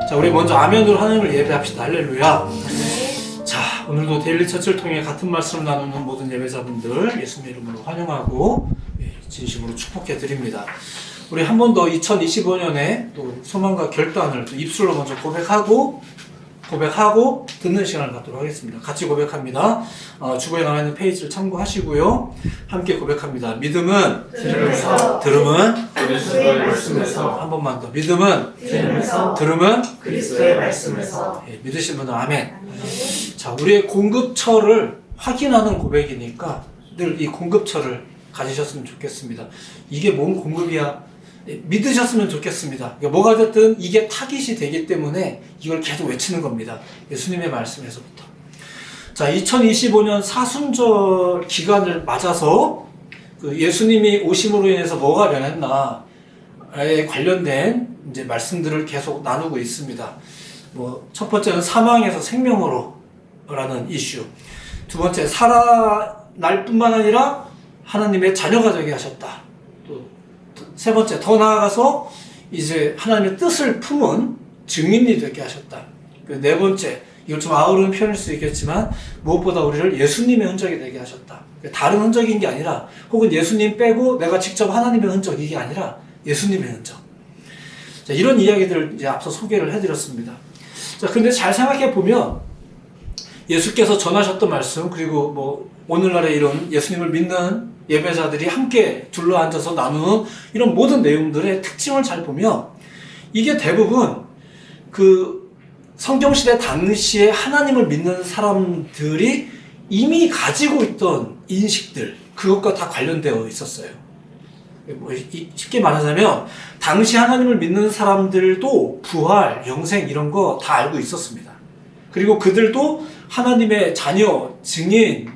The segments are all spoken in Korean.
자, 우리 먼저 아멘으로 하나님을 예배합시다. 할렐루야. 자, 오늘도 데일리 처치를 통해 같은 말씀을 나누는 모든 예배자분들 예수님 이름으로 환영하고 진심으로 축복해 드립니다. 우리 한 번 더 2025년에 또 소망과 결단을 또 입술로 먼저 고백하고 듣는 시간을 갖도록 하겠습니다. 같이 고백합니다. 주보에 나와 있는 페이지를 참고하시고요. 함께 고백합니다. 믿음은 들으면서 들음은 그리스도의 말씀에서 한 번만 더. 믿음은 들으면서 들음은 그리스도의 말씀에서 믿으신 분은 아멘. 자, 우리의 공급처를 확인하는 고백이니까 늘 이 공급처를 가지셨으면 좋겠습니다. 이게 뭔 공급이야? 믿으셨으면 좋겠습니다. 그러니까 뭐가 됐든 이게 타깃이 되기 때문에 이걸 계속 외치는 겁니다. 예수님의 말씀에서부터. 자, 2025년 사순절 기간을 맞아서 그 예수님이 오심으로 인해서 뭐가 변했나에 관련된 이제 말씀들을 계속 나누고 있습니다. 첫 번째는 사망에서 생명으로라는 이슈. 두 번째, 살아날 뿐만 아니라 하나님의 자녀가 되게 하셨다. 또 세 번째, 더 나아가서 이제 하나님의 뜻을 품은 증인이 되게 하셨다. 네 번째, 이걸 좀 아우르는 표현일 수 있겠지만 무엇보다 우리를 예수님의 흔적이 되게 하셨다. 다른 흔적인 게 아니라 혹은 예수님 빼고 내가 직접 하나님의 흔적이 게 아니라 예수님의 흔적. 자, 이런 이야기들을 이제 앞서 소개를 해드렸습니다. 자, 근데 잘 생각해 보면 예수께서 전하셨던 말씀, 그리고 오늘날의 이런 예수님을 믿는 예배자들이 함께 둘러앉아서 나누는 이런 모든 내용들의 특징을 잘 보면 이게 대부분 그 성경시대 당시에 하나님을 믿는 사람들이 이미 가지고 있던 인식들, 그것과 다 관련되어 있었어요. 쉽게 말하자면 당시 하나님을 믿는 사람들도 부활, 영생 이런 거 다 알고 있었습니다. 그리고 그들도 하나님의 자녀, 증인,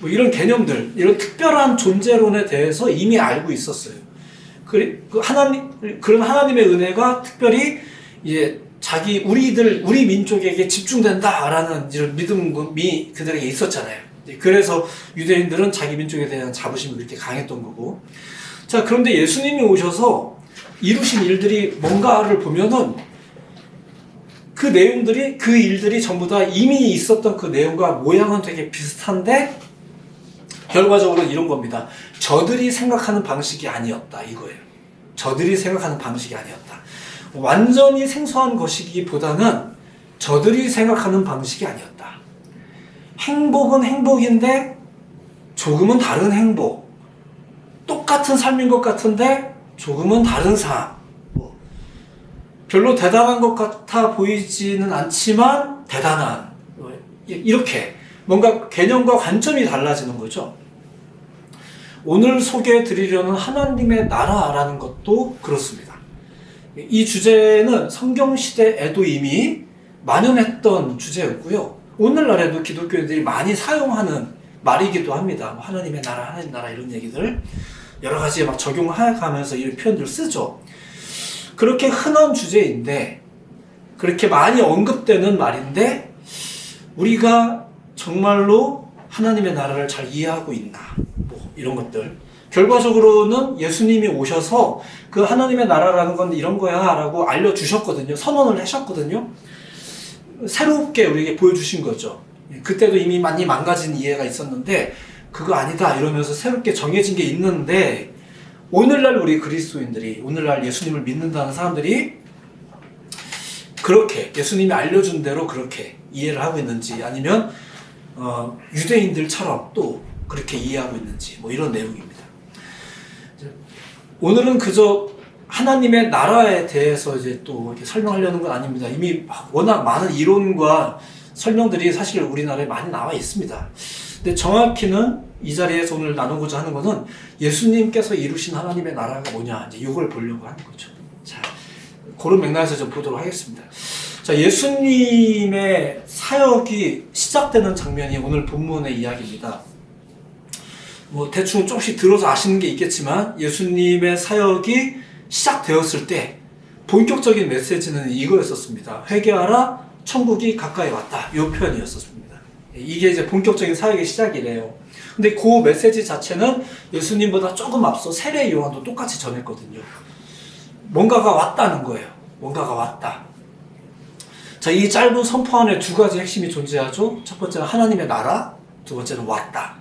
이런 개념들, 이런 특별한 존재론에 대해서 이미 알고 있었어요. 그런 하나님의 은혜가 특별히 이제 우리 민족에게 집중된다라는 이런 믿음이 그들에게 있었잖아요. 그래서 유대인들은 자기 민족에 대한 자부심이 그렇게 강했던 거고. 자, 그런데 예수님이 오셔서 이루신 일들이 뭔가를 보면은 그 내용들이, 그 일들이 전부 다 이미 있었던 그 내용과 모양은 되게 비슷한데 결과적으로 이런 겁니다. 저들이 생각하는 방식이 아니었다, 이거예요. 저들이 생각하는 방식이 아니었다. 완전히 생소한 것이기보다는 저들이 생각하는 방식이 아니었다. 행복은 행복인데 조금은 다른 행복. 똑같은 삶인 것 같은데 조금은 다른 삶. 별로 대단한 것 같아 보이지는 않지만 대단한. 이렇게 뭔가 개념과 관점이 달라지는 거죠. 오늘 소개해 드리려는 하나님의 나라라는 것도 그렇습니다. 이 주제는 성경시대에도 이미 만연했던 주제였고요. 오늘날에도 기독교인들이 많이 사용하는 말이기도 합니다. 하나님의 나라, 하나님 나라 이런 얘기들 여러 가지에 막 적용해가면서 이런 표현들을 쓰죠. 그렇게 흔한 주제인데, 그렇게 많이 언급되는 말인데 우리가 정말로 하나님의 나라를 잘 이해하고 있나, 이런 것들. 결과적으로는 예수님이 오셔서 그 하나님의 나라라는 건 이런 거야 라고 알려주셨거든요. 선언을 하셨거든요. 새롭게 우리에게 보여주신 거죠. 그때도 이미 많이 망가진 이해가 있었는데 그거 아니다 이러면서 새롭게 정해진 게 있는데, 오늘날 우리 그리스도인들이, 오늘날 예수님을 믿는다는 사람들이 그렇게 예수님이 알려준 대로 그렇게 이해를 하고 있는지, 아니면 유대인들처럼 또 그렇게 이해하고 있는지, 이런 내용입니다. 오늘은 그저 하나님의 나라에 대해서 이제 또 이렇게 설명하려는 건 아닙니다. 이미 워낙 많은 이론과 설명들이 사실 우리나라에 많이 나와 있습니다. 근데 정확히는 이 자리에서 오늘 나누고자 하는 것은 예수님께서 이루신 하나님의 나라가 뭐냐, 이제 이걸 보려고 하는 거죠. 자, 그런 맥락에서 좀 보도록 하겠습니다. 자, 예수님의 사역이 시작되는 장면이 오늘 본문의 이야기입니다. 대충 조금씩 들어서 아시는 게 있겠지만 예수님의 사역이 시작되었을 때 본격적인 메시지는 이거였었습니다. 회개하라, 천국이 가까이 왔다. 이 표현이었었습니다. 이게 이제 본격적인 사역의 시작이래요. 근데 그 메시지 자체는 예수님보다 조금 앞서 세례 요한도 똑같이 전했거든요. 뭔가가 왔다는 거예요. 뭔가가 왔다. 자, 이 짧은 선포 안에 두 가지 핵심이 존재하죠. 첫 번째는 하나님의 나라, 두 번째는 왔다.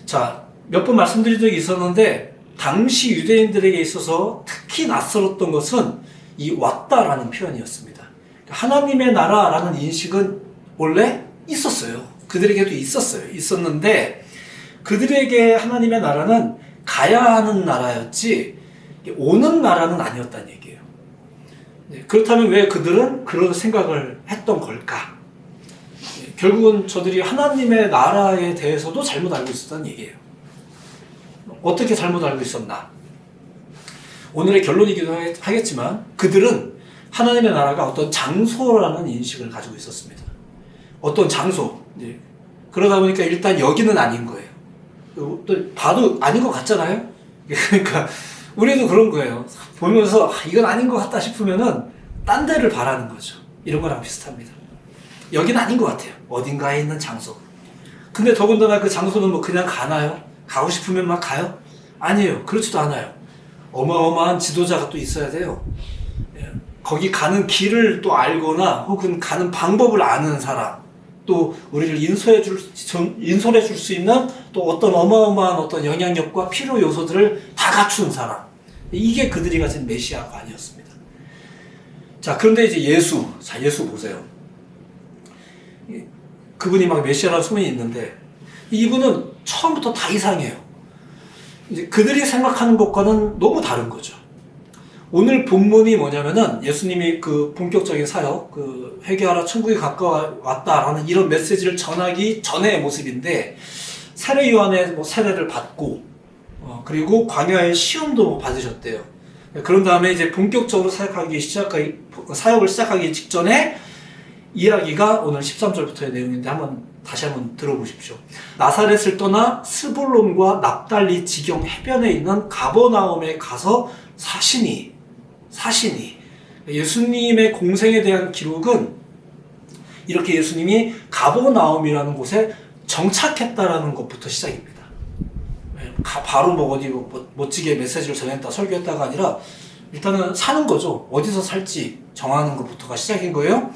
자, 몇 번 말씀드린 적이 있었는데 당시 유대인들에게 있어서 특히 낯설었던 것은 이 왔다라는 표현이었습니다. 하나님의 나라라는 인식은 원래 있었어요. 그들에게도 있었는데 그들에게 하나님의 나라는 가야 하는 나라였지 오는 나라는 아니었다는 얘기예요. 그렇다면 왜 그들은 그런 생각을 했던 걸까? 결국은 저들이 하나님의 나라에 대해서도 잘못 알고 있었다는 얘기예요. 어떻게 잘못 알고 있었나? 오늘의 결론이기도 하겠지만 그들은 하나님의 나라가 어떤 장소라는 인식을 가지고 있었습니다. 어떤 장소. 그러다 보니까 일단 여기는 아닌 거예요. 또 봐도 아닌 것 같잖아요? 그러니까 우리도 그런 거예요. 보면서 이건 아닌 것 같다 싶으면은 딴 데를 바라는 거죠. 이런 거랑 비슷합니다. 여기는 아닌 것 같아요. 어딘가에 있는 장소. 근데 더군다나 그 장소는 뭐 그냥 가나요? 가고 싶으면 막 가요? 아니에요. 그렇지도 않아요. 어마어마한 지도자가 또 있어야 돼요. 거기 가는 길을 또 알거나 혹은 가는 방법을 아는 사람, 또 우리를 인솔해 줄 수 있는 또 어떤 어마어마한 어떤 영향력과 필요 요소들을 다 갖춘 사람. 이게 그들이 가진 메시아관이었습니다. 자, 그런데 이제 예수 보세요. 그분이 막 메시아라는 소문이 있는데 이분은 처음부터 다 이상해요. 이제 그들이 생각하는 것과는 너무 다른 거죠. 오늘 본문이 뭐냐면은 예수님이 그 본격적인 사역, 그 회개하라 천국이 가까웠다라는 이런 메시지를 전하기 전의 모습인데 세례 요한의 뭐 세례를 받고 그리고 광야의 시험도 받으셨대요. 그런 다음에 이제 본격적으로 사역을 시작하기 직전에 이야기가 오늘 13절부터의 내용인데 다시 한번 들어보십시오. 나사렛을 떠나 스불론과 납달리 지경 해변에 있는 가버나움에 가서 사시니 예수님의 공생에 대한 기록은 이렇게 예수님이 가버나움이라는 곳에 정착했다라는 것부터 시작입니다. 바로 뭐 어디 멋지게 메시지를 전했다 설교했다가 아니라 일단은 사는 거죠. 어디서 살지 정하는 것부터가 시작인 거예요.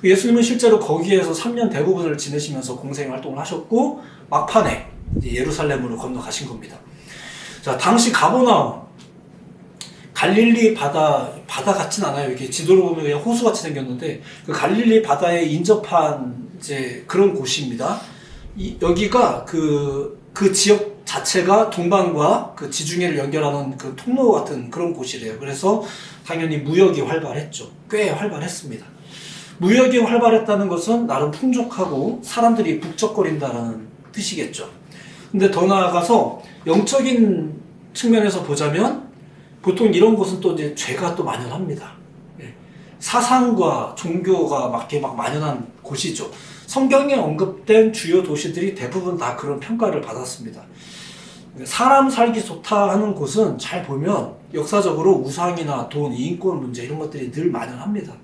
예수님은 실제로 거기에서 3년 대부분을 지내시면서 공생 활동을 하셨고 막판에 이제 예루살렘으로 건너가신 겁니다. 자, 당시 가버나움 갈릴리 바다 같진 않아요. 이렇게 지도로 보면 그냥 호수같이 생겼는데 그 갈릴리 바다에 인접한 이제 그런 곳입니다. 여기가 그 지역 자체가 동방과 그 지중해를 연결하는 그 통로 같은 그런 곳이래요. 그래서 당연히 무역이 활발했죠. 꽤 활발했습니다. 무역이 활발했다는 것은 나름 풍족하고 사람들이 북적거린다는 뜻이겠죠. 근데 더 나아가서 영적인 측면에서 보자면 보통 이런 곳은 또 이제 죄가 또 만연합니다. 사상과 종교가 막 만연한 곳이죠. 성경에 언급된 주요 도시들이 대부분 다 그런 평가를 받았습니다. 사람 살기 좋다 하는 곳은 잘 보면 역사적으로 우상이나 돈, 인권 문제 이런 것들이 늘 만연합니다.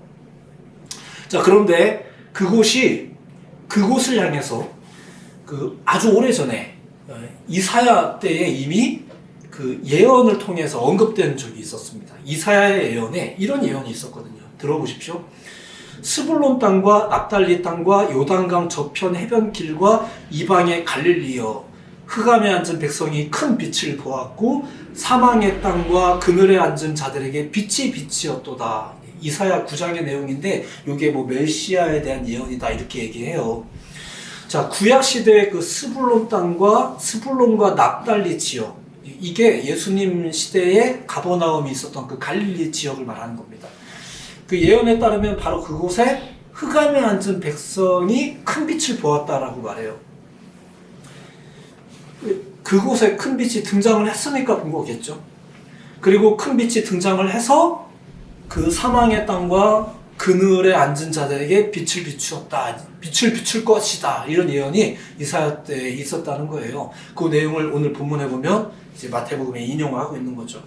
자, 그런데 그곳을 향해서 아주 오래전에 이사야 때에 이미 그 예언을 통해서 언급된 적이 있었습니다. 이사야의 예언에 이런 예언이 있었거든요. 들어보십시오. 스불론 땅과 납달리 땅과 요단강 저편 해변길과 이방의 갈릴리여 흑암에 앉은 백성이 큰 빛을 보았고 사망의 땅과 그늘에 앉은 자들에게 빛이 빛이었도다. 이사야 9장의 내용인데 이게 뭐 메시아에 대한 예언이다 이렇게 얘기해요. 자, 구약 시대의 그 스불론과 납달리 지역, 이게 예수님 시대에 가버나움이 있었던 그 갈릴리 지역을 말하는 겁니다. 그 예언에 따르면 바로 그곳에 흑암에 앉은 백성이 큰 빛을 보았다라고 말해요. 그곳에 큰 빛이 등장을 했으니까 본 거겠죠. 그리고 큰 빛이 등장을 해서 그 사망의 땅과 그늘에 앉은 자들에게 빛을 비출 것이다. 이런 예언이 이사야 때 있었다는 거예요. 그 내용을 오늘 본문에 보면 이제 마태복음에 인용을 하고 있는 거죠.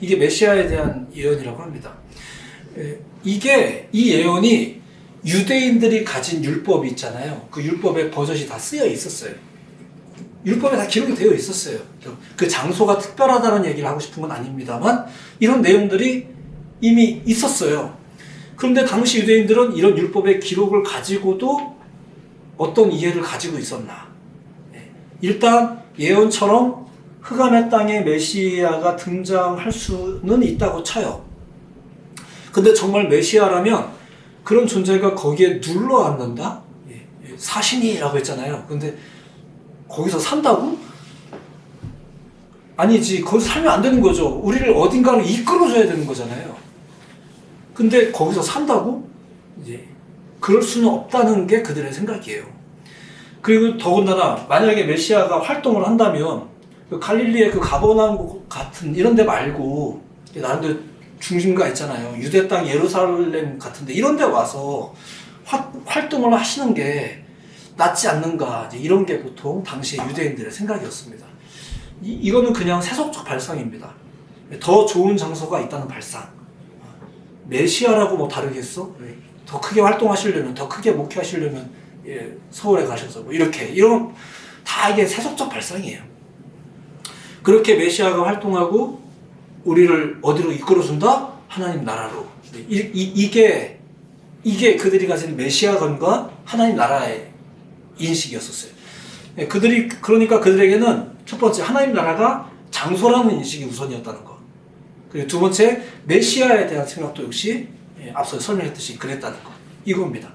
이게 메시아에 대한 예언이라고 합니다. 이 예언이 유대인들이 가진 율법이 있잖아요. 그 율법의 버젓이 다 쓰여 있었어요. 율법에 다 기록이 되어 있었어요. 그 장소가 특별하다는 얘기를 하고 싶은 건 아닙니다만 이런 내용들이 이미 있었어요. 그런데 당시 유대인들은 이런 율법의 기록을 가지고도 어떤 이해를 가지고 있었나? 일단 예언처럼 흑암의 땅에 메시아가 등장할 수는 있다고 쳐요. 근데 정말 메시아라면 그런 존재가 거기에 눌러 앉는다? 사신이라고 했잖아요. 근데 거기서 산다고? 아니지. 거기서 살면 안 되는 거죠. 우리를 어딘가로 이끌어줘야 되는 거잖아요. 근데 거기서 산다고? 이제 그럴 수는 없다는 게 그들의 생각이에요. 그리고 더군다나 만약에 메시아가 활동을 한다면 그 갈릴리의 그 가버나움 같은 이런 데 말고 나름대로 중심가 있잖아요. 유대 땅 예루살렘 같은데 이런 데 와서 활동을 하시는 게 낫지 않는가, 이제 이런 게 보통 당시의 유대인들의 생각이었습니다. 이거는 그냥 세속적 발상입니다. 더 좋은 장소가 있다는 발상. 메시아라고 뭐 다르겠어? 더 크게 활동하시려면, 더 크게 목회하시려면 서울에 가셔서 뭐 이런 다 이게 세속적 발상이에요. 그렇게 메시아가 활동하고 우리를 어디로 이끌어준다? 하나님 나라로. 이게 그들이 가진 메시아감과 하나님 나라의 인식이었었어요. 그러니까 그들에게는 첫 번째 하나님 나라가 장소라는 인식이 우선이었다는 거. 그리고 두 번째 메시아에 대한 생각도 역시 앞서 설명했듯이 그랬다는 거. 이겁니다.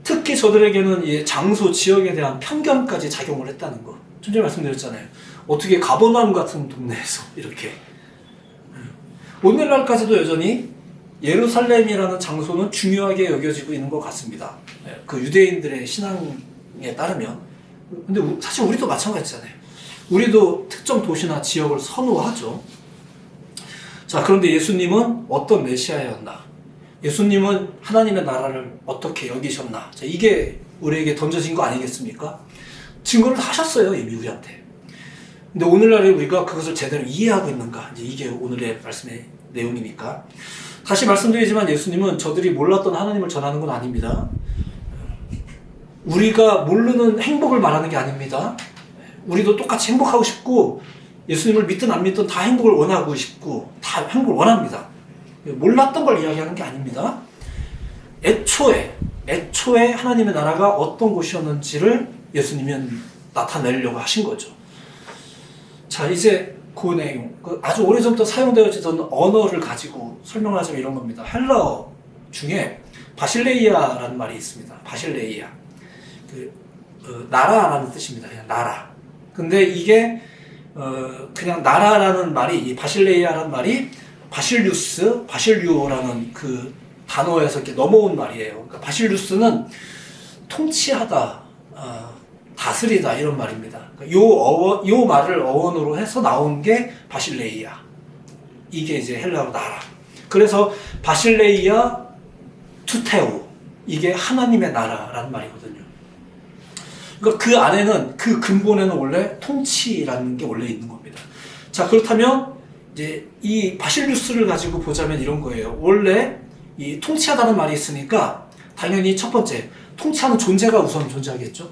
특히 저들에게는 장소, 지역에 대한 편견까지 작용을 했다는 거. 좀 전에 말씀드렸잖아요. 어떻게 가버나움 같은 동네에서 이렇게. 오늘날까지도 여전히 예루살렘이라는 장소는 중요하게 여겨지고 있는 것 같습니다. 그 유대인들의 신앙에 따르면. 근데 사실 우리도 마찬가지잖아요. 우리도 특정 도시나 지역을 선호하죠. 자, 그런데 예수님은 어떤 메시아였나? 예수님은 하나님의 나라를 어떻게 여기셨나? 자, 이게 우리에게 던져진 거 아니겠습니까? 증거를 하셨어요, 이미 우리한테. 근데 오늘날에 우리가 그것을 제대로 이해하고 있는가? 이제 이게 오늘의 말씀의 내용이니까. 다시 말씀드리지만 예수님은 저들이 몰랐던 하나님을 전하는 건 아닙니다. 우리가 모르는 행복을 말하는 게 아닙니다. 우리도 똑같이 행복하고 싶고 예수님을 믿든 안 믿든 다 행복을 원하고 싶고 다 행복을 원합니다. 몰랐던 걸 이야기하는 게 아닙니다. 애초에 하나님의 나라가 어떤 곳이었는지를 예수님이 나타내려고 하신 거죠. 자, 이제 그 내용, 아주 오래전부터 사용되어지던 언어를 가지고 설명을 하자면 이런 겁니다. 헬라어 중에 바실레이아라는 말이 있습니다. 바실레이아. 나라라는 뜻입니다. 그냥 나라. 근데 이게 그냥 나라라는 말이, 이 바실레이아라는 말이 바실류스, 바실류라는 그 단어에서 이렇게 넘어온 말이에요. 그러니까 바실류스는 통치하다, 다스리다 이런 말입니다. 요 말을 어원으로 해서 나온 게 바실레이아. 이게 이제 헬라어 나라. 그래서 바실레이아 투테오. 이게 하나님의 나라라는 말이거든요. 그러니까 그 안에는, 그 근본에는 원래 통치라는 게 원래 있는 겁니다. 자, 그렇다면 이제 이 바실류스를 가지고 보자면 이런 거예요. 원래 이 통치하다는 말이 있으니까 당연히 첫 번째, 통치하는 존재가 우선 존재하겠죠.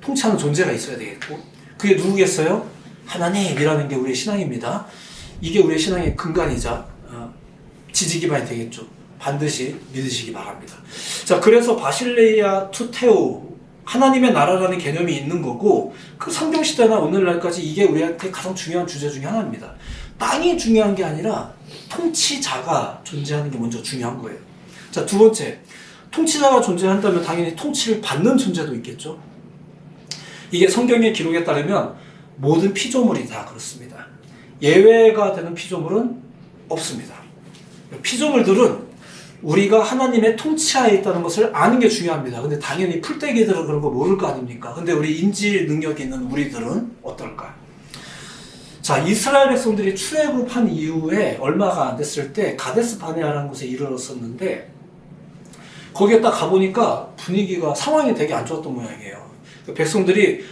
통치하는 존재가 있어야 되겠고, 그게 누구겠어요? 하나님이라는 게 우리의 신앙입니다. 이게 우리의 신앙의 근간이자 지지기반이 되겠죠. 반드시 믿으시기 바랍니다. 자, 그래서 바실레이아 투테오, 하나님의 나라라는 개념이 있는 거고, 그 성경시대나 오늘날까지 이게 우리한테 가장 중요한 주제 중에 하나입니다. 땅이 중요한 게 아니라 통치자가 존재하는 게 먼저 중요한 거예요. 자, 두 번째, 통치자가 존재한다면 당연히 통치를 받는 존재도 있겠죠. 이게 성경의 기록에 따르면 모든 피조물이 다 그렇습니다. 예외가 되는 피조물은 없습니다. 피조물들은 우리가 하나님의 통치하에 있다는 것을 아는 게 중요합니다. 근데 당연히 풀떼기들은 그런 거 모를 거 아닙니까? 근데 우리 인지 능력이 있는 우리들은 어떨까? 자, 이스라엘 백성들이 출애굽한 이후에 얼마가 안 됐을 때 가데스 바네아라는 곳에 이르렀었는데, 거기에 딱 가보니까 분위기가, 상황이 되게 안 좋았던 모양이에요. 백성들이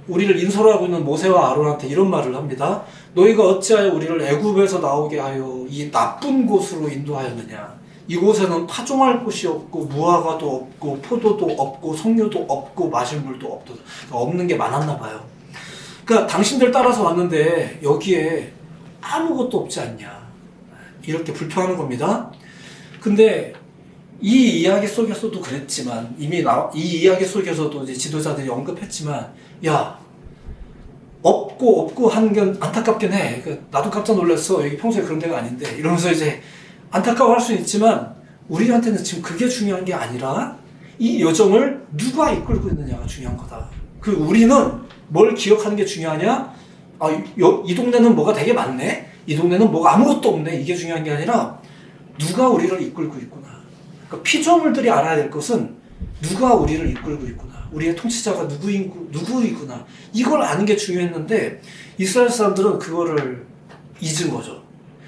우리를 인솔하고 하고 있는 모세와 아론한테 이런 말을 합니다. 너희가 어찌하여 우리를 애굽에서 나오게 하여 이 나쁜 곳으로 인도하였느냐. 이곳에는 파종할 곳이 없고 무화과도 없고 포도도 없고 석류도 없고 마실 물도 없는 게 많았나 봐요. 그러니까 당신들 따라서 왔는데 여기에 아무것도 없지 않냐, 이렇게 불평하는 겁니다. 근데 이 이야기 속에서도 그랬지만 이미 이 이야기 속에서도 이제 지도자들이 언급했지만 야 없고 한 게 안타깝긴 해. 나도 깜짝 놀랐어. 여기 평소에 그런 데가 아닌데 이러면서 이제 안타까워할 수는 있지만 우리한테는 지금 그게 중요한 게 아니라 이 여정을 누가 이끌고 있느냐가 중요한 거다. 우리는 뭘 기억하는 게 중요하냐? 이 동네는 뭐가 되게 많네? 이 동네는 뭐가 아무것도 없네? 이게 중요한 게 아니라 누가 우리를 이끌고 있구나. 그러니까 피조물들이 알아야 될 것은 누가 우리를 이끌고 있구나. 우리의 통치자가 누구이구나. 이걸 아는 게 중요했는데 이스라엘 사람들은 그거를 잊은 거죠.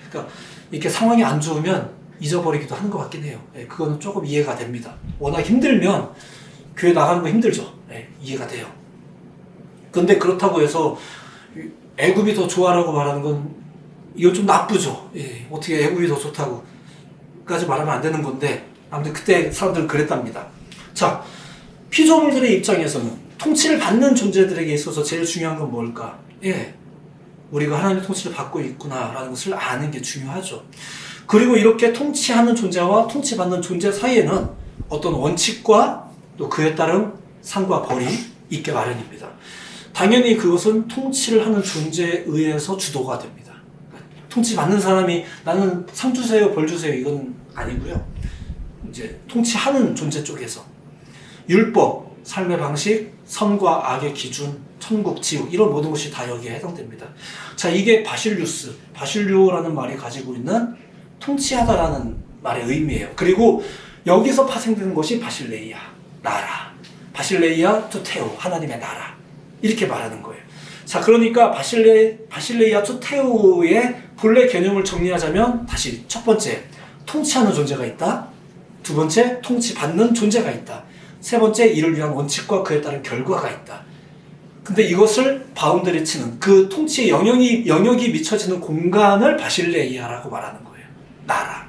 그러니까 이렇게 상황이 안 좋으면 잊어버리기도 하는 것 같긴 해요. 그거는 조금 이해가 됩니다. 워낙 힘들면 교회 나가는 거 힘들죠. 이해가 돼요. 근데 그렇다고 해서 애굽이 더 좋아라고 말하는 건 이건 좀 나쁘죠. 어떻게 애굽이 더 좋다고까지 말하면 안 되는 건데 아무튼 그때 사람들은 그랬답니다. 자, 피조물들의 입장에서는 통치를 받는 존재들에게 있어서 제일 중요한 건 뭘까? 우리가 하나님의 통치를 받고 있구나라는 것을 아는 게 중요하죠. 그리고 이렇게 통치하는 존재와 통치받는 존재 사이에는 어떤 원칙과 또 그에 따른 상과 벌이 있게 마련입니다. 당연히 그것은 통치를 하는 존재에 의해서 주도가 됩니다. 통치받는 사람이 나는 상 주세요, 벌 주세요 이건 아니고요. 이제 통치하는 존재 쪽에서 율법, 삶의 방식, 선과 악의 기준, 천국, 지옥 이런 모든 것이 다 여기에 해당됩니다. 자, 이게 바실류라는 말이 가지고 있는 통치하다라는 말의 의미예요. 그리고 여기서 파생되는 것이 바실레이아, 나라. 바실레이아 투테오, 하나님의 나라. 이렇게 말하는 거예요. 자, 그러니까 바실레이아 투테오의 본래 개념을 정리하자면 다시 첫 번째, 통치하는 존재가 있다. 두 번째, 통치받는 존재가 있다. 세 번째, 이를 위한 원칙과 그에 따른 결과가 있다. 근데 이것을 바운더리 치는 그 통치의 영역이 미쳐지는 공간을 바실레이아라고 말하는 거예요. 나라.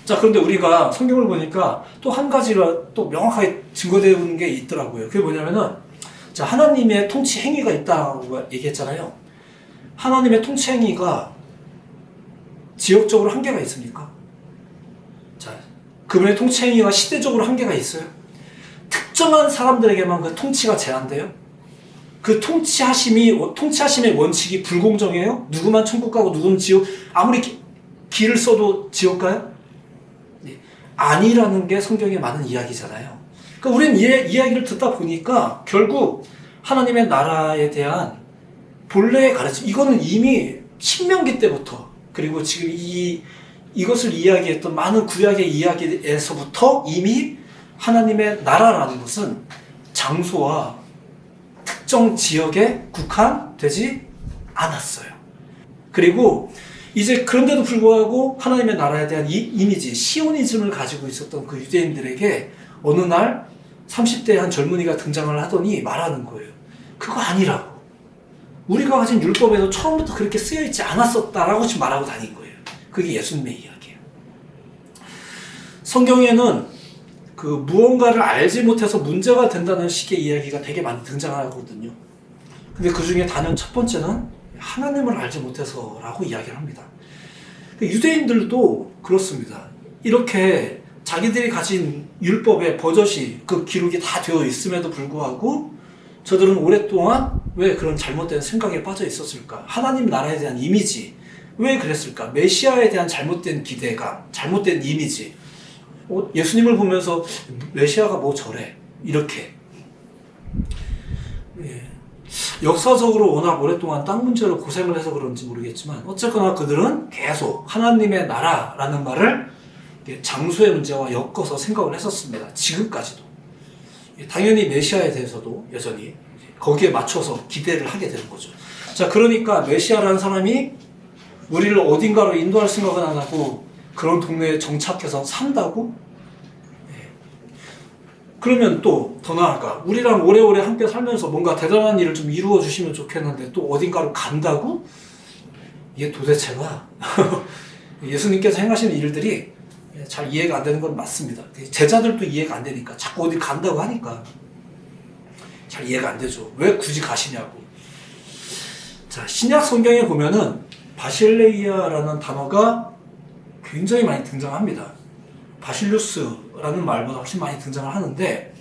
자, 그런데 우리가 성경을 보니까 또 한 가지가 또 명확하게 증거되는 게 있더라고요. 그게 뭐냐면은, 자, 하나님의 통치 행위가 있다고 얘기했잖아요. 하나님의 통치 행위가 지역적으로 한계가 있습니까? 자, 그분의 통치 행위가 시대적으로 한계가 있어요. 특정한 사람들에게만 그 통치가 제한돼요. 그 통치하심의 원칙이 불공정해요? 누구만 천국 가고 누구는 지옥, 아무리 길을 써도 지옥 가요? 아니라는 게 성경에 많은 이야기잖아요. 그러니까 우리는 이야기를 듣다 보니까 결국 하나님의 나라에 대한 본래의 가르침, 이거는 이미 신명기 때부터, 그리고 지금 이것을 이야기했던 많은 구약의 이야기에서부터 이미 하나님의 나라라는 것은 장소와 특정 지역에 국한되지 않았어요. 그리고 이제 그런데도 불구하고 하나님의 나라에 대한 이미지, 시오니즘을 가지고 있었던 그 유대인들에게 어느 날 30대 한 젊은이가 등장을 하더니 말하는 거예요. 그거 아니라고. 우리가 가진 율법에도 처음부터 그렇게 쓰여있지 않았었다라고 지금 말하고 다닌 거예요. 그게 예수님의 이야기예요. 성경에는 그 무언가를 알지 못해서 문제가 된다는 식의 이야기가 되게 많이 등장하거든요. 근데 그 중에 단연 첫 번째는 하나님을 알지 못해서라고 이야기를 합니다. 유대인들도 그렇습니다. 이렇게 자기들이 가진 율법의 버젓이, 그 기록이 다 되어 있음에도 불구하고 저들은 오랫동안 왜 그런 잘못된 생각에 빠져 있었을까? 하나님 나라에 대한 이미지, 왜 그랬을까? 메시아에 대한 잘못된 기대감, 잘못된 이미지. 예수님을 보면서 메시아가 뭐 저래? 이렇게. 역사적으로 워낙 오랫동안 땅 문제로 고생을 해서 그런지 모르겠지만 어쨌거나 그들은 계속 하나님의 나라라는 말을 장소의 문제와 엮어서 생각을 했었습니다. 지금까지도. 당연히 메시아에 대해서도 여전히 거기에 맞춰서 기대를 하게 되는 거죠. 자, 그러니까 메시아라는 사람이 우리를 어딘가로 인도할 생각은 안 하고 그런 동네에 정착해서 산다고? 그러면 또 더 나아가 우리랑 오래오래 함께 살면서 뭔가 대단한 일을 좀 이루어 주시면 좋겠는데 또 어딘가로 간다고? 이게 도대체가 예수님께서 행하시는 일들이 잘 이해가 안 되는 건 맞습니다. 제자들도 이해가 안 되니까 자꾸 어디 간다고 하니까 잘 이해가 안 되죠. 왜 굳이 가시냐고. 자, 신약 성경에 보면은 바실레이아라는 단어가 굉장히 많이 등장합니다. 바실루스라는 말보다 훨씬 많이 등장을 하는데,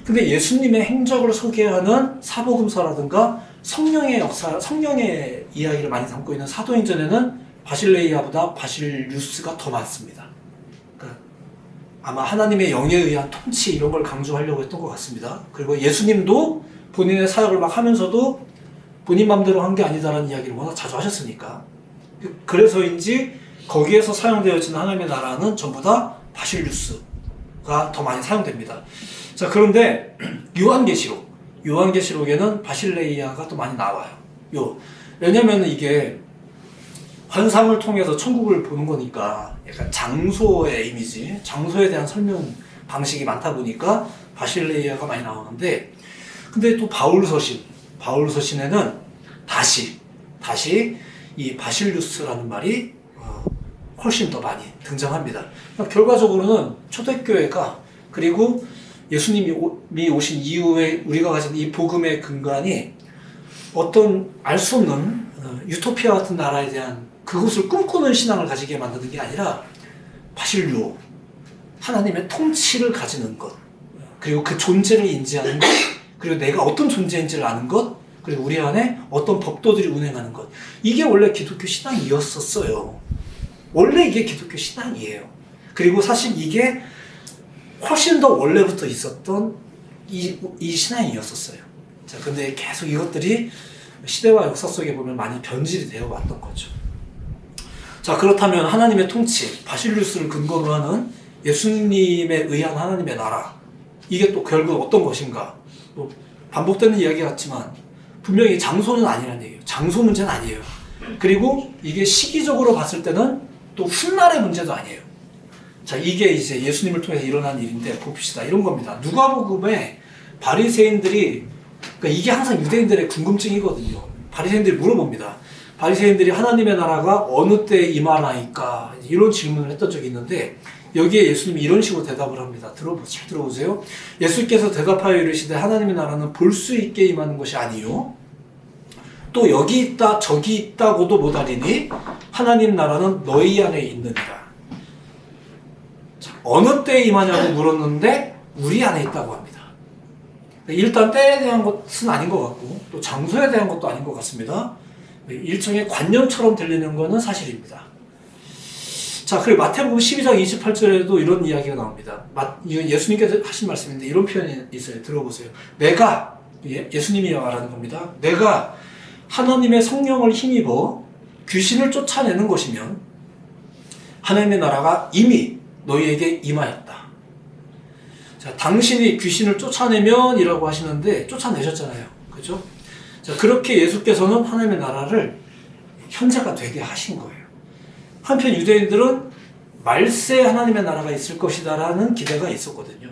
근데 예수님의 행적을 소개하는 사복음서라든가 성령의 역사, 성령의 이야기를 많이 담고 있는 사도행전에는 바실레이아보다 바실루스가 더 많습니다. 그러니까 아마 하나님의 영에 의한 통치 이런 걸 강조하려고 했던 것 같습니다. 그리고 예수님도 본인의 사역을 막 하면서도 본인 맘대로 한 게 아니다라는 이야기를 워낙 자주 하셨으니까, 그래서인지 거기에서 사용되어지는 하나님의 나라는 전부 다 바실루스가 더 많이 사용됩니다. 자, 그런데 요한계시록에는 바실레이아가 또 많이 나와요. 왜냐면 이게 환상을 통해서 천국을 보는 거니까 약간 장소의 이미지, 장소에 대한 설명 방식이 많다 보니까 바실레이아가 많이 나오는데, 근데 또 바울서신에는 다시 이 바실루스라는 말이 훨씬 더 많이 등장합니다. 그러니까 결과적으로는 초대교회가, 그리고 예수님이 오신 이후에 우리가 가진 이 복음의 근간이 어떤 알 수 없는 유토피아 같은 나라에 대한 그것을 꿈꾸는 신앙을 가지게 만드는 게 아니라 바실루오, 하나님의 통치를 가지는 것, 그리고 그 존재를 인지하는 것, 그리고 내가 어떤 존재인지를 아는 것, 그리고 우리 안에 어떤 법도들이 운행하는 것, 이게 원래 기독교 신앙이었었어요. 원래 이게 기독교 신앙이에요. 그리고 사실 이게 훨씬 더 원래부터 있었던 이 신앙이었었어요. 자, 근데 계속 이것들이 시대와 역사 속에 보면 많이 변질이 되어 왔던 거죠. 자, 그렇다면 하나님의 통치, 바실루스를 근거로 하는 예수님에 의한 하나님의 나라, 이게 또 결국 어떤 것인가? 뭐 반복되는 이야기 같지만 분명히 장소는 아니라는 얘기예요. 장소 문제는 아니에요. 그리고 이게 시기적으로 봤을 때는 또 훗날의 문제도 아니에요. 자, 이게 이제 예수님을 통해서 일어난 일인데 봅시다. 이런 겁니다. 누가복음에 바리새인들이, 그러니까 이게 항상 유대인들의 궁금증이거든요. 바리새인들이 물어봅니다. 바리새인들이 하나님의 나라가 어느 때에 임하나이까, 이런 질문을 했던 적이 있는데, 여기에 예수님이 이런 식으로 대답을 합니다. 잘 들어보세요. 예수께서 대답하여 이르시되 하나님의 나라는 볼 수 있게 임하는 것이 아니요 또 여기 있다 저기 있다고도 못하리니 하나님 나라는 너희 안에 있느니라. 자, 어느 때에 임하냐고 물었는데 우리 안에 있다고 합니다. 일단 때에 대한 것은 아닌 것 같고 또 장소에 대한 것도 아닌 것 같습니다. 일종의 관념처럼 들리는 것은 사실입니다. 자, 그리고 마태복음 12장 28절에도 이런 이야기가 나옵니다. 예수님께서 하신 말씀인데 이런 표현이 있어요. 들어보세요. 내가, 예수님이 말하는 겁니다. 내가 하나님의 성령을 힘입어 귀신을 쫓아내는 것이면 하나님의 나라가 이미 너희에게 임하였다. 자, 당신이 귀신을 쫓아내면 이라고 하시는데 쫓아내셨잖아요. 그죠? 자, 그렇게 예수께서는 하나님의 나라를 현재가 되게 하신 거예요. 한편 유대인들은 말세 하나님의 나라가 있을 것이다라는 기대가 있었거든요.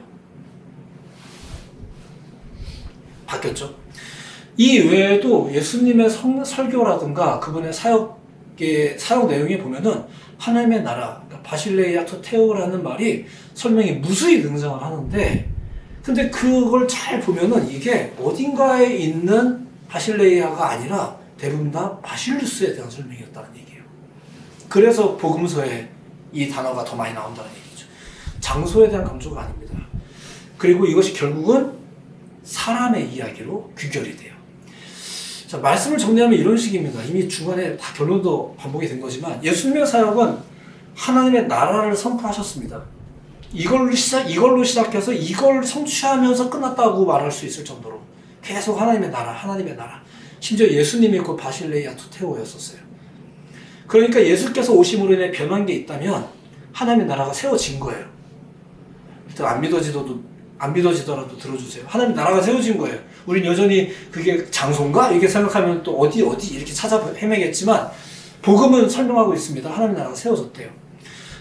바뀌었죠. 이 외에도 예수님의 설교라든가 그분의 사역 내용에 보면은 하나님의 나라, 그러니까 바실레이아 투 테오라는 말이 설명이 무수히 등장을 하는데, 근데 그걸 잘 보면은 이게 어딘가에 있는 바실레이아가 아니라 대부분 다 바실루스에 대한 설명이었다는 얘기예요. 그래서 복음서에 이 단어가 더 많이 나온다는 얘기죠. 장소에 대한 강조가 아닙니다. 그리고 이것이 결국은 사람의 이야기로 귀결이 돼요. 자, 말씀을 정리하면 이런 식입니다. 이미 중간에 다 결론도 반복이 된 거지만 예수님의 사역은 하나님의 나라를 선포하셨습니다. 이걸로 시작해서 이걸 성취하면서 끝났다고 말할 수 있을 정도로 계속 하나님의 나라. 심지어 예수님이 그 바실레이아 투 테오였었어요. 그러니까 예수께서 오심으로 인해 변한 게 있다면 하나님의 나라가 세워진 거예요. 일단 안 믿어지더라도 들어주세요. 하나님의 나라가 세워진 거예요. 우린 여전히 그게 장소인가? 이렇게 생각하면 또 어디 이렇게 찾아 헤매겠지만 복음은 설명하고 있습니다. 하나님의 나라가 세워졌대요.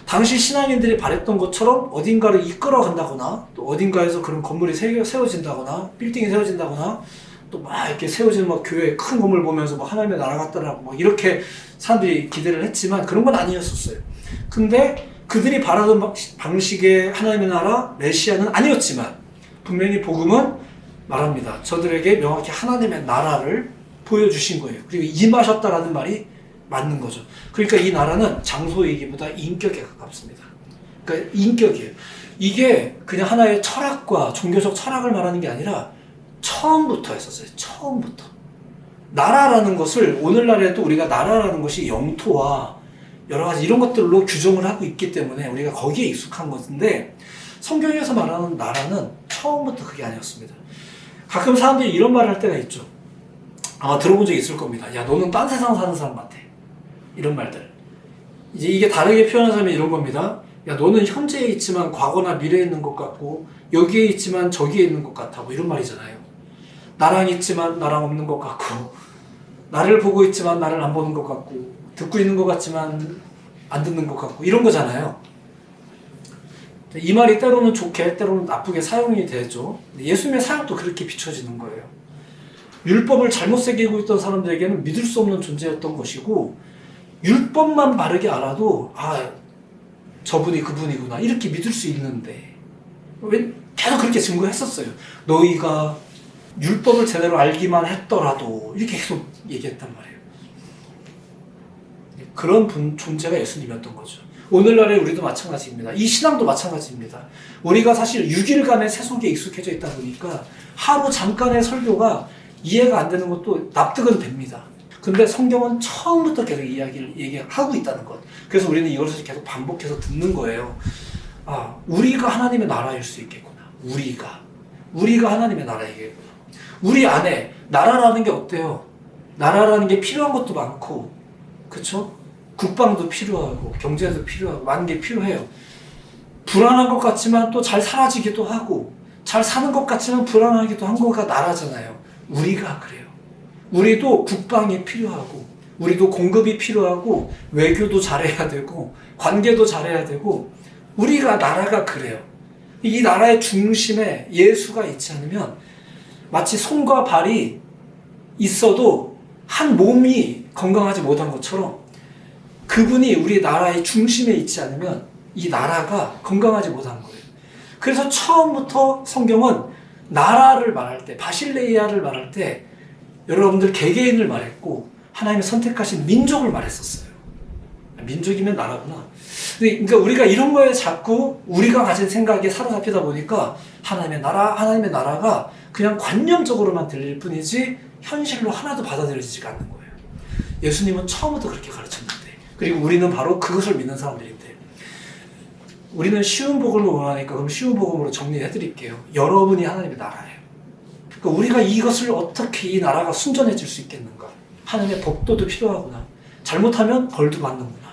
당시 신앙인들이 바랬던 것처럼 어딘가를 이끌어 간다거나 또 어딘가에서 그런 건물이 세워진다거나 빌딩이 세워진다거나 또 막 이렇게 세워지는 막 교회 큰 건물 보면서 막 하나님의 나라 같더라고 막 이렇게 사람들이 기대를 했지만 그런 건 아니었었어요. 근데 그들이 바라던 방식의 하나님의 나라, 메시아는 아니었지만 분명히 복음은 말합니다. 저들에게 명확히 하나님의 나라를 보여주신 거예요. 그리고 임하셨다라는 말이 맞는 거죠. 그러니까 이 나라는 장소이기보다 인격에 가깝습니다. 그러니까 인격이에요. 이게 그냥 하나의 철학과 종교적 철학을 말하는 게 아니라 처음부터 했었어요. 처음부터. 나라라는 것을 오늘날에도 우리가 나라라는 것이 영토와 여러 가지 이런 것들로 규정을 하고 있기 때문에 우리가 거기에 익숙한 것인데 성경에서 말하는 나라는 처음부터 그게 아니었습니다. 가끔 사람들이 이런 말을 할 때가 있죠. 아마 들어본 적이 있을 겁니다. 야, 너는 딴 세상 사는 사람 같아. 이런 말들. 이제 이게 다르게 표현하자면 이런 겁니다. 야, 너는 현재에 있지만 과거나 미래에 있는 것 같고 여기에 있지만 저기에 있는 것 같아. 뭐 이런 말이잖아요. 나랑 있지만 나랑 없는 것 같고 나를 보고 있지만 나를 안 보는 것 같고 듣고 있는 것 같지만 안 듣는 것 같고 이런 거잖아요. 이 말이 때로는 좋게 때로는 나쁘게 사용이 되죠. 예수님의 사역도 그렇게 비춰지는 거예요. 율법을 잘못 새기고 있던 사람들에게는 믿을 수 없는 존재였던 것이고 율법만 바르게 알아도 아 저분이 그분이구나 이렇게 믿을 수 있는데 계속 그렇게 증거했었어요. 너희가 율법을 제대로 알기만 했더라도 이렇게 계속 얘기했단 말이에요. 그런 존재가 예수님이었던 거죠. 오늘날에 우리도 마찬가지입니다. 이 신앙도 마찬가지입니다. 우리가 사실 6일간의 세속에 익숙해져 있다 보니까 하루 잠깐의 설교가 이해가 안 되는 것도 납득은 됩니다. 근데 성경은 처음부터 계속 얘기하고 있다는 것. 그래서 우리는 이것을 계속 반복해서 듣는 거예요. 아, 우리가 하나님의 나라일 수 있겠구나. 우리가 하나님의 나라이겠구나. 우리 안에 나라라는 게 어때요? 나라라는 게 필요한 것도 많고, 그쵸? 국방도 필요하고, 경제도 필요하고, 많은 게 필요해요. 불안한 것 같지만 또 잘 사라지기도 하고, 잘 사는 것 같지만 불안하기도 한 거가 나라잖아요. 우리가 그래요. 우리도 국방이 필요하고, 우리도 공급이 필요하고, 외교도 잘해야 되고, 관계도 잘해야 되고, 우리가 나라가 그래요. 이 나라의 중심에 예수가 있지 않으면 마치 손과 발이 있어도 한 몸이 건강하지 못한 것처럼 그분이 우리 나라의 중심에 있지 않으면 이 나라가 건강하지 못한 거예요. 그래서 처음부터 성경은 나라를 말할 때, 바실레이아를 말할 때 여러분들 개개인을 말했고 하나님이 선택하신 민족을 말했었어요. 민족이면 나라구나. 그러니까 우리가 이런 거에 자꾸 우리가 가진 생각에 사로잡히다 보니까 하나님의 나라가 그냥 관념적으로만 들릴 뿐이지 현실로 하나도 받아들여지지가 않는 거예요. 예수님은 처음부터 그렇게 가르쳤는데, 그리고 우리는 바로 그것을 믿는 사람들인데, 우리는 쉬운 복음을 원하니까 그럼 쉬운 복음으로 정리해 드릴게요. 여러분이 하나님의 나라예요. 그러니까 우리가 이것을 어떻게 이 나라가 순전해질 수 있겠는가? 하나님의 법도도 필요하구나. 잘못하면 벌도 받는구나.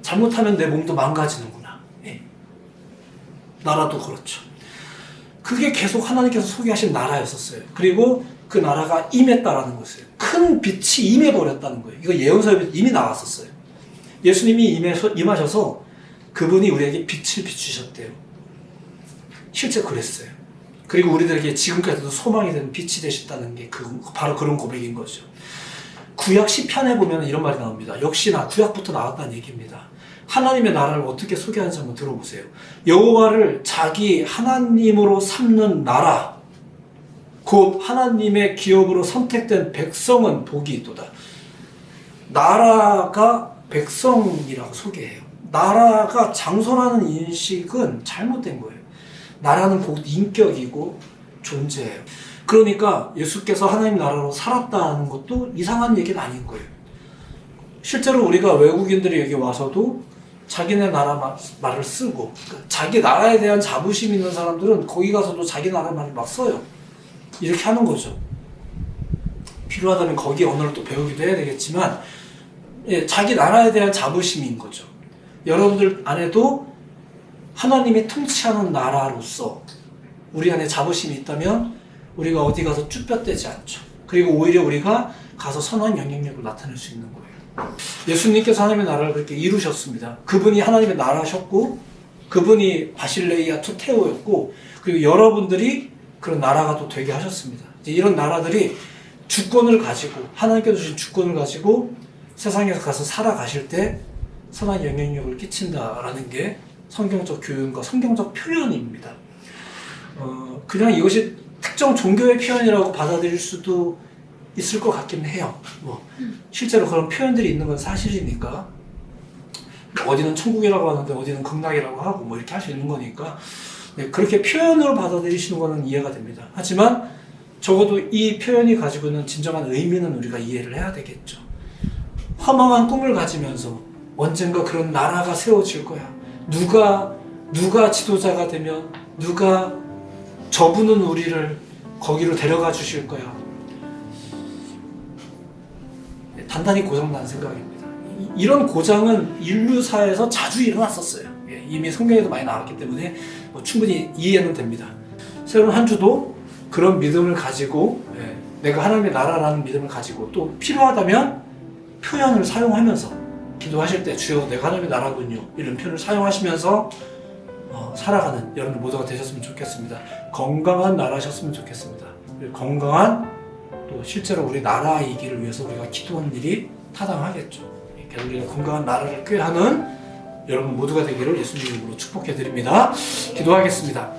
잘못하면 내 몸도 망가지는구나. 예. 나라도 그렇죠. 그게 계속 하나님께서 소개하신 나라였었어요. 그리고 그 나라가 임했다라는 것이에요. 큰 빛이 임해버렸다는 거예요. 이거 예언서에 이미 나왔었어요. 예수님이 임하셔서 그분이 우리에게 빛을 비추셨대요. 실제 그랬어요. 그리고 우리들에게 지금까지도 소망이 되는 빛이 되셨다는 게 바로 그런 고백인 거죠. 구약 시편에 보면 이런 말이 나옵니다. 역시나 구약부터 나왔다는 얘기입니다. 하나님의 나라를 어떻게 소개하는지 한번 들어보세요. 여호와를 자기 하나님으로 삼는 나라, 곧 하나님의 기업으로 선택된 백성은 복이 있도다. 나라가 백성이라고 소개해요. 나라가 장소라는 인식은 잘못된 거예요. 나라는 곧 인격이고 존재예요. 그러니까 예수께서 하나님 나라로 살았다는 것도 이상한 얘기는 아닌 거예요. 실제로 우리가 외국인들이 여기 와서도 자기네 나라 말을 쓰고, 그러니까 자기 나라에 대한 자부심 있는 사람들은 거기 가서도 자기 나라 말을 막 써요. 이렇게 하는 거죠. 필요하다면 거기 언어를 또 배우기도 해야 되겠지만, 예, 자기 나라에 대한 자부심인 거죠. 여러분들 안에도 하나님이 통치하는 나라로서 우리 안에 자부심이 있다면 우리가 어디 가서 쭈뼛대지 않죠. 그리고 오히려 우리가 가서 선한 영향력을 나타낼 수 있는 거예요. 예수님께서 하나님의 나라를 그렇게 이루셨습니다. 그분이 하나님의 나라셨고, 그분이 바실레이아 투테오였고, 그리고 여러분들이 그런 나라가 또 되게 하셨습니다. 이제 이런 나라들이 주권을 가지고, 하나님께서 주신 주권을 가지고 세상에서 가서 살아가실 때 선한 영향력을 끼친다라는 게 성경적 교훈과 성경적 표현입니다. 그냥 이것이 특정 종교의 표현이라고 받아들일 수도 있을 것 같긴 해요. 뭐 실제로 그런 표현들이 있는 건 사실이니까 어디는 천국이라고 하는데 어디는 극락이라고 하고 뭐 이렇게 할 수 있는 거니까 네, 그렇게 표현으로 받아들이시는 거는 이해가 됩니다. 하지만 적어도 이 표현이 가지고 있는 진정한 의미는 우리가 이해를 해야 되겠죠. 허망한 꿈을 가지면서 언젠가 그런 나라가 세워질 거야. 누가 지도자가 되면 누가 저분은 우리를 거기로 데려가 주실 거야. 단단히 고장난 생각입니다. 이런 고장은 인류사에서 자주 일어났었어요. 이미 성경에도 많이 나왔기 때문에 충분히 이해는 됩니다. 새로운 한 주도 그런 믿음을 가지고 내가 하나님의 나라라는 믿음을 가지고 또 필요하다면 표현을 사용하면서 기도하실 때 주여 내가 하나님의 나라군요 이런 표현을 사용하시면서 살아가는 여러분 모두가 되셨으면 좋겠습니다. 건강한 나라셨으면 좋겠습니다. 건강한 또 실제로 우리 나라이기를 위해서 우리가 기도하는 일이 타당하겠죠. 계속 우리가 건강한 나라를 꾀하는 여러분 모두가 되기를 예수님 이름으로 축복해 드립니다. 기도하겠습니다.